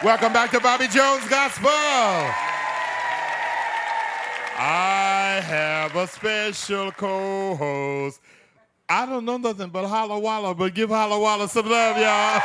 Welcome back to Bobby Jones Gospel. I have a special co-host. I don't know nothing but Holla Walla, but give Holla Walla some love, y'all.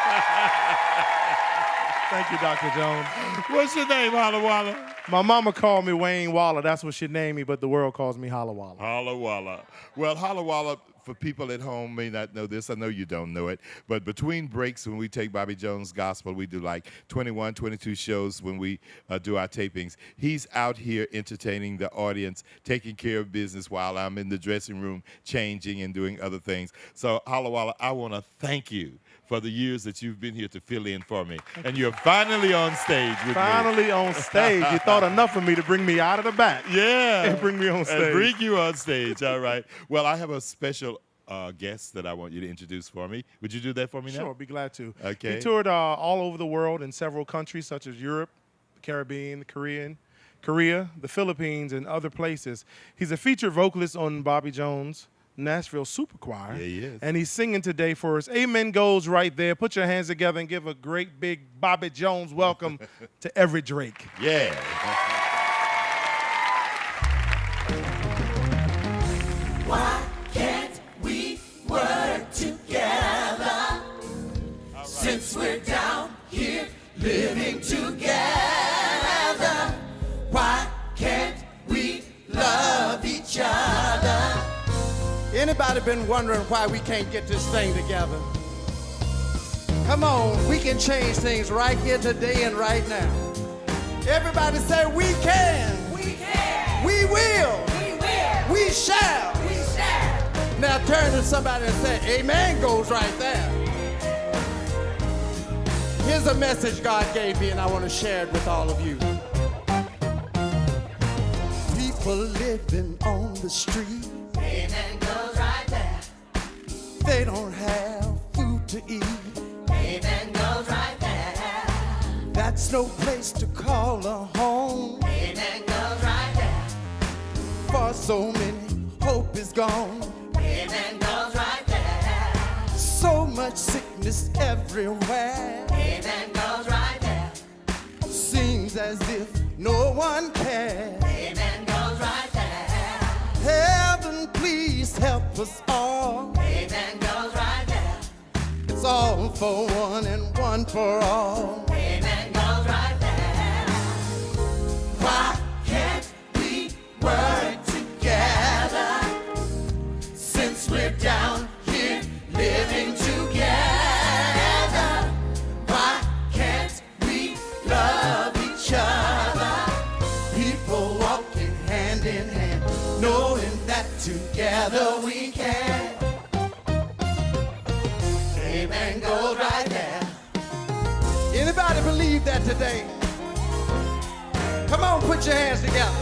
Thank you, Dr. Jones. What's your name, Holla Walla? My mama called me Wayne Waller. That's what she named me, but the world calls me Holla Walla. Holla Walla. Well, Holla Walla, for people at home may not know this. I know you don't know it. But between breaks, when we take Bobby Jones Gospel, we do like 21, 22 shows when we do our tapings. He's out here entertaining the audience, taking care of business while I'm in the dressing room changing and doing other things. So, Holla Walla, I want to thank you for the years that you've been here to fill in for me. And you're finally on stage with me. Finally on stage. You thought enough of me to bring me out of the back. Yeah. And bring me on stage. And bring you on stage, all right. Well, I have a special guest that I want you to introduce for me. Would you do that for me now? Sure, be glad to. Okay. He toured all over the world in several countries such as Europe, the Caribbean, Korea, the Philippines, and other places. He's a featured vocalist on Bobby Jones' Nashville Super Choir. Yeah, he is. And he's singing today for us. Amen goes right there. Put your hands together and give a great big Bobby Jones welcome to Everett Drake. Yeah. Why can't we work together? Since we're down here living together, why can't we love each other? Anybody been wondering why we can't get this thing together? Come on, we can change things right here today and right now. Everybody say we can. We can. We will. We will. We shall. We shall. Now turn to somebody and say, amen goes right there. Here's a message God gave me and I want to share it with all of you. People living on the street. Amen goes right there. They don't have food to eat. Amen goes right there. That's no place to call a home. Amen goes right there. For so many, hope is gone. Amen goes right there. So much sickness everywhere. Amen goes right there. Seems as if no one cares. Amen goes right there. Heaven, please help us all. Amen goes right there. It's all for one and one for all. Amen goes right there. Why can't we work together? Since we're down here living together, why can't we love each other? People walking hand in hand, knowing that together we can. Amen goes right there. Anybody believe that today? Come on, put your hands together.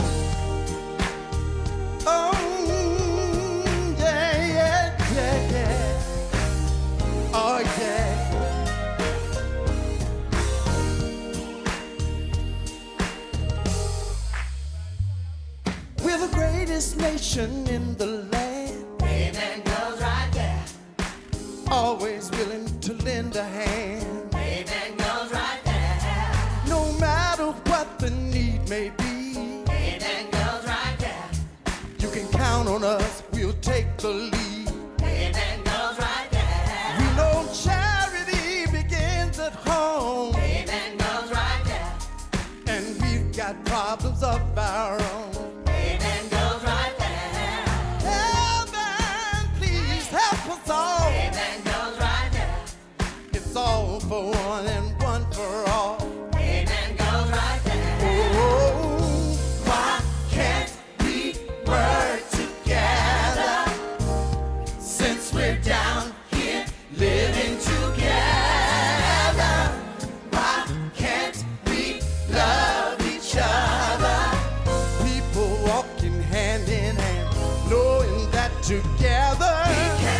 Oh, yeah, yeah, yeah, yeah. Oh, yeah. We're the greatest nation in the land. Amen goes right there. Always willing to lend a hand. Amen goes right there. No matter what the need may be. Amen goes right there. You can count on us, we'll take the lead. Amen goes right there. We know charity begins at home. Amen goes right there. And we've got problems of our own. Amen goes right there. Heaven, please help us all. Amen goes right there. It's all for one and one for all. Amen goes right there. Oh, why can't we work together? Since we're down here living together, why can't we love each other? People walking hand in hand, knowing that together we can.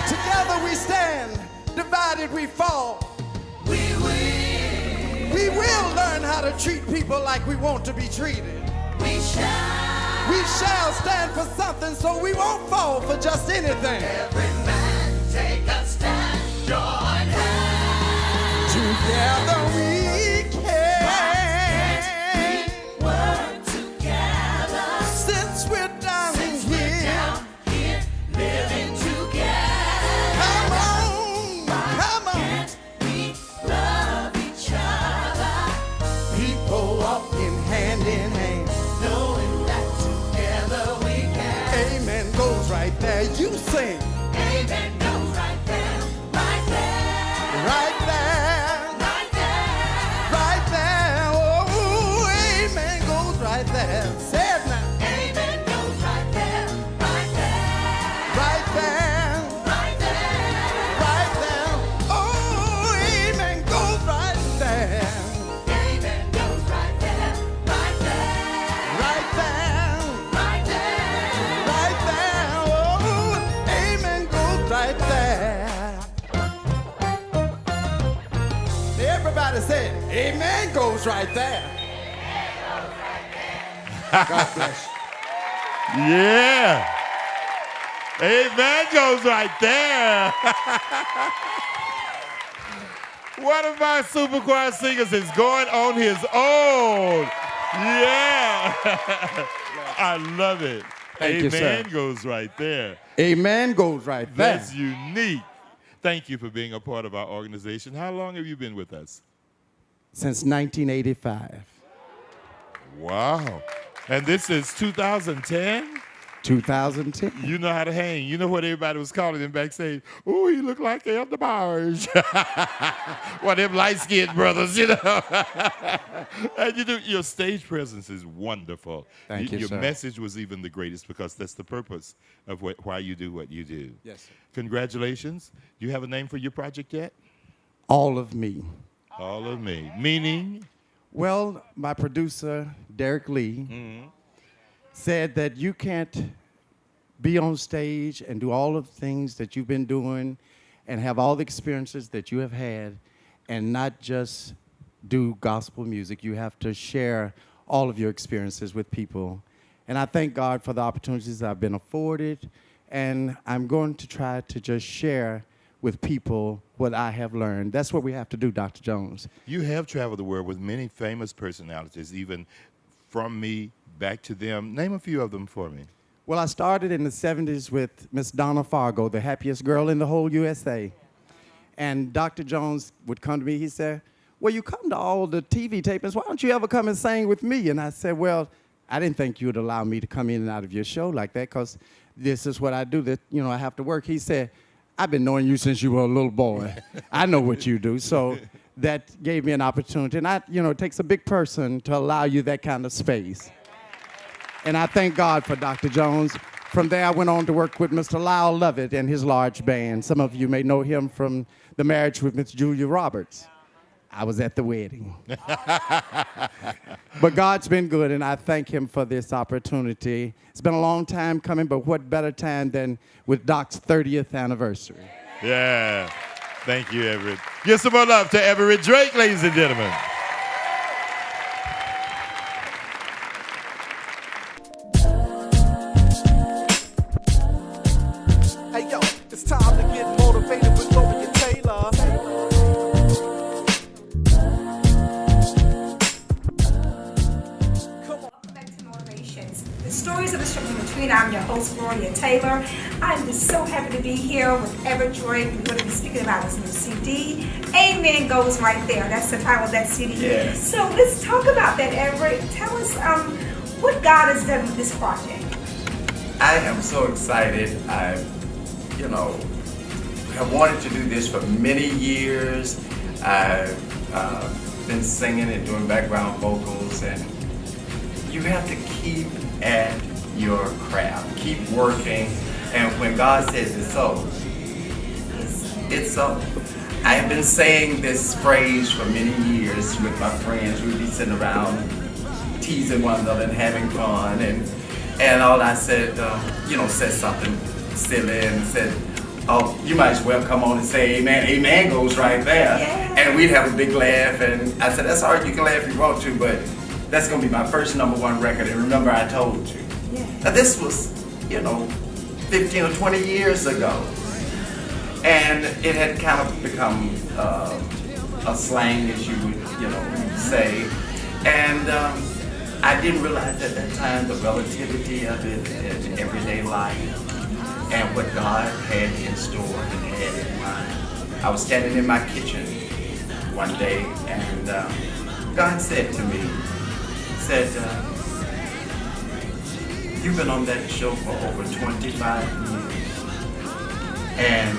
Together we stand, divided we fall. We will learn how to treat people like we want to be treated. We shall stand for something, so we won't fall for just anything. Every man take a stand, join hands. Together we since we're down here living together. Come on, come on. We love each other. People walking hand in hand, knowing that together we can. Amen goes right there. You sing. Amen goes right there, right there, right there, right there, right there. Oh, amen goes right there. Say it now. Amen goes right there, right there, right there, right there, right there. Oh, amen goes right there. Amen goes right there, right there, right there, right there, right there. Oh, amen goes right there. Everybody say it. Amen goes right there. God bless you. Yeah. Amen goes right there. One of my super choir singers is going on his own. Yeah. I love it. Thank you, sir. Amen goes right there. Amen goes right there. That's unique. Thank you for being a part of our organization. How long have you been with us? Since 1985. Wow. And this is 2010? 2010. You know how to hang. You know what everybody was calling him backstage? Oh, he looked like Elder Bowers. One of them light-skinned brothers, you know. And you do, your stage presence is wonderful. Thank you, Your sir. message was even the greatest because that's the purpose of why you do what you do. Yes, sir. Congratulations. Do you have a name for your project yet? All of me. All of me. Meaning? Well, my producer, Derek Lee, said that you can't be on stage and do all of the things that you've been doing and have all the experiences that you have had and not just do gospel music. You have to share all of your experiences with people. And I thank God for the opportunities I've been afforded, and I'm going to try to just share with people what I have learned. That's what we have to do, Dr. Jones. You have traveled the world with many famous personalities, even from me back to them. Name a few of them for me. Well, I started in the 70s with Miss Donna Fargo, the happiest girl in the whole USA. And Dr. Jones would come to me, he said, well, you come to all the TV tapings, why don't you ever come and sing with me? And I said, well, I didn't think you would allow me to come in and out of your show like that because this is what I do, that, you know, I have to work. He said, I've been knowing you since you were a little boy. I know what you do. So that gave me an opportunity. And it takes a big person to allow you that kind of space. And I thank God for Dr. Jones. From there, I went on to work with Mr. Lyle Lovett and his large band. Some of you may know him from the marriage with Miss Julia Roberts. I was at the wedding. But God's been good, and I thank him for this opportunity. It's been a long time coming, but what better time than with Doc's 30th anniversary. Yeah. Thank you, Everett. Give some more love to Everett Drake, ladies and gentlemen. Hey yo, it's time to get motivated with Gloria Taylor. Back to Motivations. The stories of the struggle between. I'm your host, Gloria Taylor. I'm just so happy to be here with Everett Drake. We're going to be speaking about his new CD. Amen goes right there. That's the title of that CD. Yes. So let's talk about that, Everett. Tell us what God has done with this project. I am so excited. I, have wanted to do this for many years. I've been singing and doing background vocals, and you have to keep at your craft, keep working, and when God says it's so, it's so. I have been saying this phrase for many years with my friends. We'd be sitting around teasing one another and having fun, and all I said, said something silly and said, oh, you might as well come on and say amen. Amen goes right there. Yeah. And we'd have a big laugh, and I said, that's all right, you can laugh if you want to, but that's gonna be my first #1 record, and remember I told you. Yeah. Now this was, 15 or 20 years ago. And it had kind of become a slang, as you would, say. And I didn't realize at that time the relativity of it in everyday life and what God had in store and had in mind. I was standing in my kitchen one day, and God said to me, he said, you've been on that show for over 25 years, and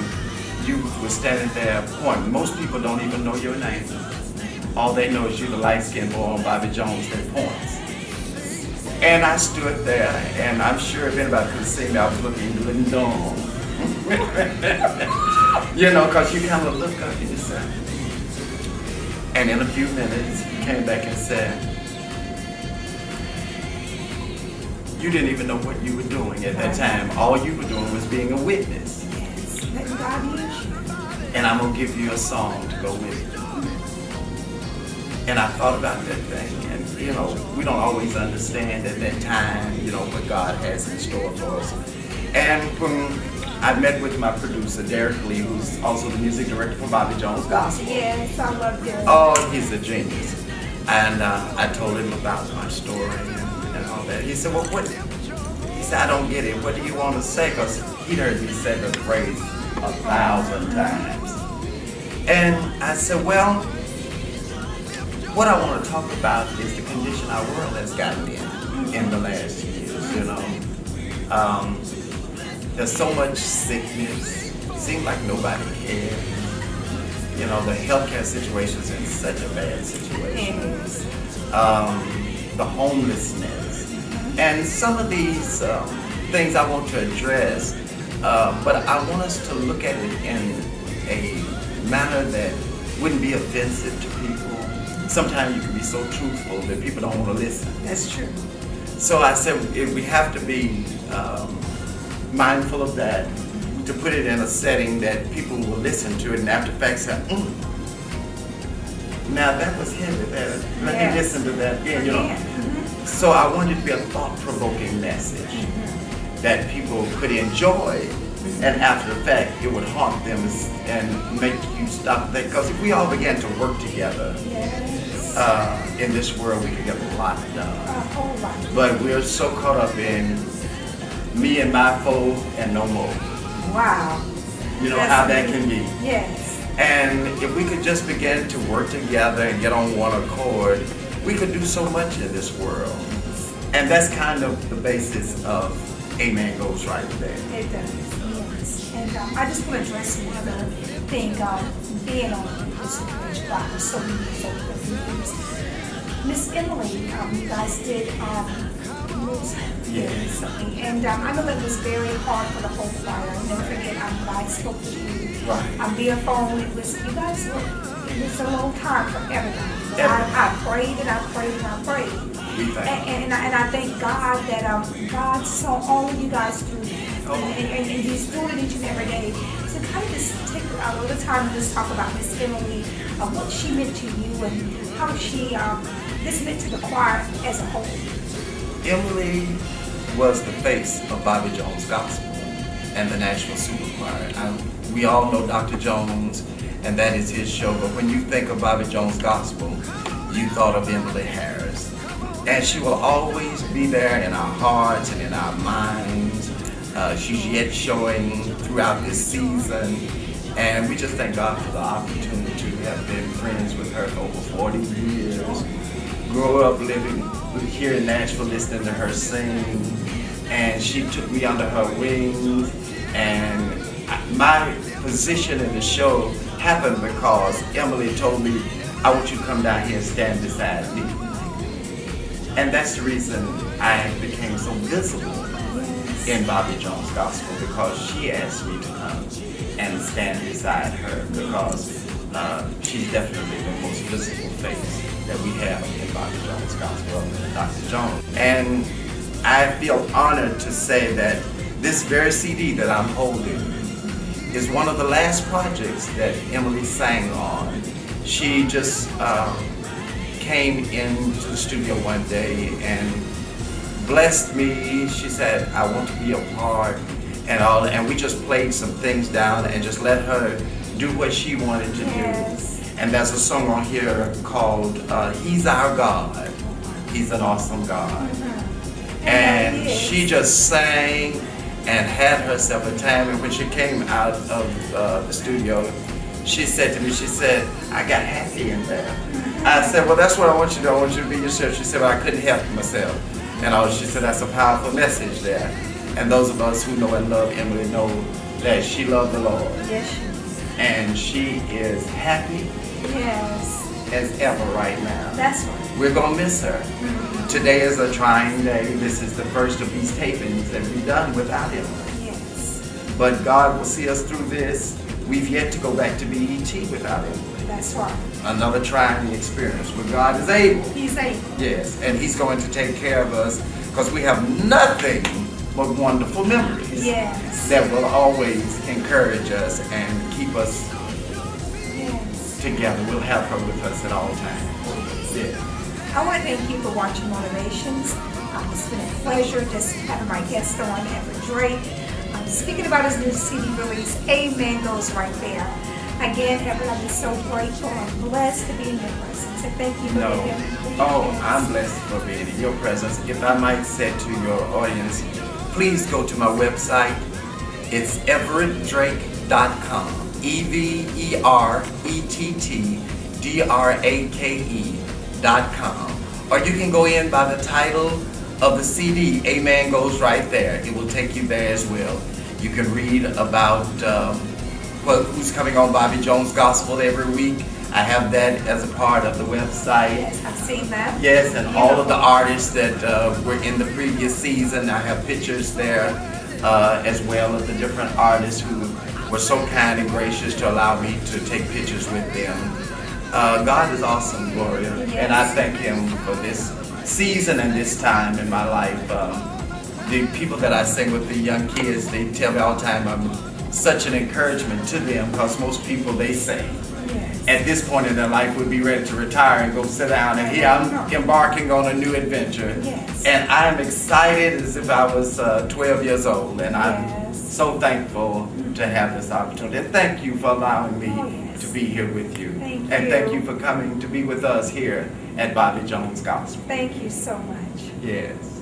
you were standing there pointing. Most people don't even know your name. All they know is you the light-skinned boy on Bobby Jones that points. And I stood there, and I'm sure if anybody could see me, I was looking dumb. You know, because you kind of look up and you say. And in a few minutes, he came back and said, you didn't even know what you were doing at that time. All you were doing was being a witness. Yes, let God use you. And I'm going to give you a song to go with it. And I thought about that thing, and you know, we don't always understand at that time, you know, what God has in store for us. And when I met with my producer, Derek Lee, who's also the music director for Bobby Jones Gospel. Yes, I love Derek. Oh, he's a genius. And I told him about my story and all that. He said, well, what? He said, I don't get it. What do you want to say? Because he'd heard me say the phrase 1,000 times. And I said, well, what I want to talk about is the condition our world has gotten in the last years, you know. There's so much sickness. It seems like nobody cares. You know, the healthcare situation is in such a bad situation. The homelessness. And some of these things I want to address, but I want us to look at it in a manner that wouldn't be offensive to people. Sometimes you can be so truthful that people don't want to listen. That's true. So I said we have to be mindful of that, to put it in a setting that people will listen to it and after the fact say, now that was heavy there. Let me listen to that again, you know. So I wanted it to be a thought-provoking message that people could enjoy, and after the fact it would haunt them and make you stop there. Because if we all began to work together, in this world, we can get a lot done. A whole lot. But we're so caught up in me and my foe and no more. Wow. You know That's how that amazing. can be. Yes. And if we could just begin to work together and get on one accord, we could do so much in this world. And that's kind of the basis of Amen Goes Right there. It does, yes. And I just want to address one other thing, being on the situation for so many years, over the years. Miss Emily, you guys did lose her recently, and I know that was very hard for the whole choir. I'll never forget when I spoke to you via phone. It was, you guys were, it was a long time for everybody. But I prayed and I prayed and I prayed. And I thank God that God saw all of you guys through that. And He's doing it each and every day. So kind of just take a little time to just talk about Miss Emily, what she meant to you and how she this meant to the choir as a whole. Emily was the face of Bobby Jones Gospel and the Nashville Super Choir. We all know Dr. Jones, and that is his show, but when you think of Bobby Jones Gospel, you thought of Emily Harris. And she will always be there in our hearts and in our minds. She's yet showing throughout this season, and we just thank God for the opportunity to have been friends with her for over 40 years. Grew up living here in Nashville, listening to her sing, and she took me under her wings, and my position in the show happened because Emily told me, I want you to come down here and stand beside me. And that's the reason I became so visible in Bobby Jones Gospel, because she asked me to come and stand beside her, because she's definitely the most visible face that we have in Bobby Jones Gospel, Dr. Jones. And I feel honored to say that this very CD that I'm holding is one of the last projects that Emily sang on. She just came into the studio one day and blessed me. She said, I want to be a part and all, and we just played some things down and just let her do what she wanted to do. And there's a song on here called He's Our God. He's an awesome God. Mm-hmm. And she just sang and had herself a time. And when she came out of the studio, she said to me, she said, I got happy in there. I said, well, that's what I want you to do. I want you to be yourself. She said, well, I couldn't help myself. And she said, that's a powerful message there. And those of us who know and love Emily know that she loved the Lord. Yes, she is. And she is happy Yes. as ever right now. That's right. We're going to miss her. Mm-hmm. Today is a trying day. This is the first of these tapings that we've done without Emily. Yes. But God will see us through this. We've yet to go back to BET without Emily. That's right. Another trying experience where God is able. He's able. Yes, and He's going to take care of us because we have nothing but wonderful memories Yes. that will always encourage us and keep us Yes. together. We'll have her with us at all times. Yeah. I want to thank you for watching Motivations. It's been a pleasure just having my guest on, Everett Drake. Speaking about his new CD release, Amen Goes Right There. Again, Everett, I'm just so grateful and blessed to be in your presence. And thank you for No. being here. Oh, I'm blessed for being in your presence. If I might say to your audience, please go to my website. It's everettdrake.com. EverettDrake.com. Or you can go in by the title of the CD, Amen Goes Right There. It will take you there as well. You can read about who's coming on Bobby Jones Gospel every week. I have that as a part of the website. Yes, I've seen that. Yes, and all of the artists that were in the previous season. I have pictures there as well of the different artists who were so kind and gracious to allow me to take pictures with them. God is awesome, Gloria, and I thank Him for this season and this time in my life. The people that I sing with, the young kids, they tell me all the time I'm such an encouragement to them because most people, they sing. Yes. At this point in their life would be ready to retire and go sit down, and here I'm embarking on a new adventure. Yes. And I'm excited as if I was 12 years old, and I'm Yes. so thankful to have this opportunity. And thank you for allowing me Yes. to be here with you. Thank and you. thank you for coming to be with us here at Bobby Jones Gospel. Thank you so much. Yes.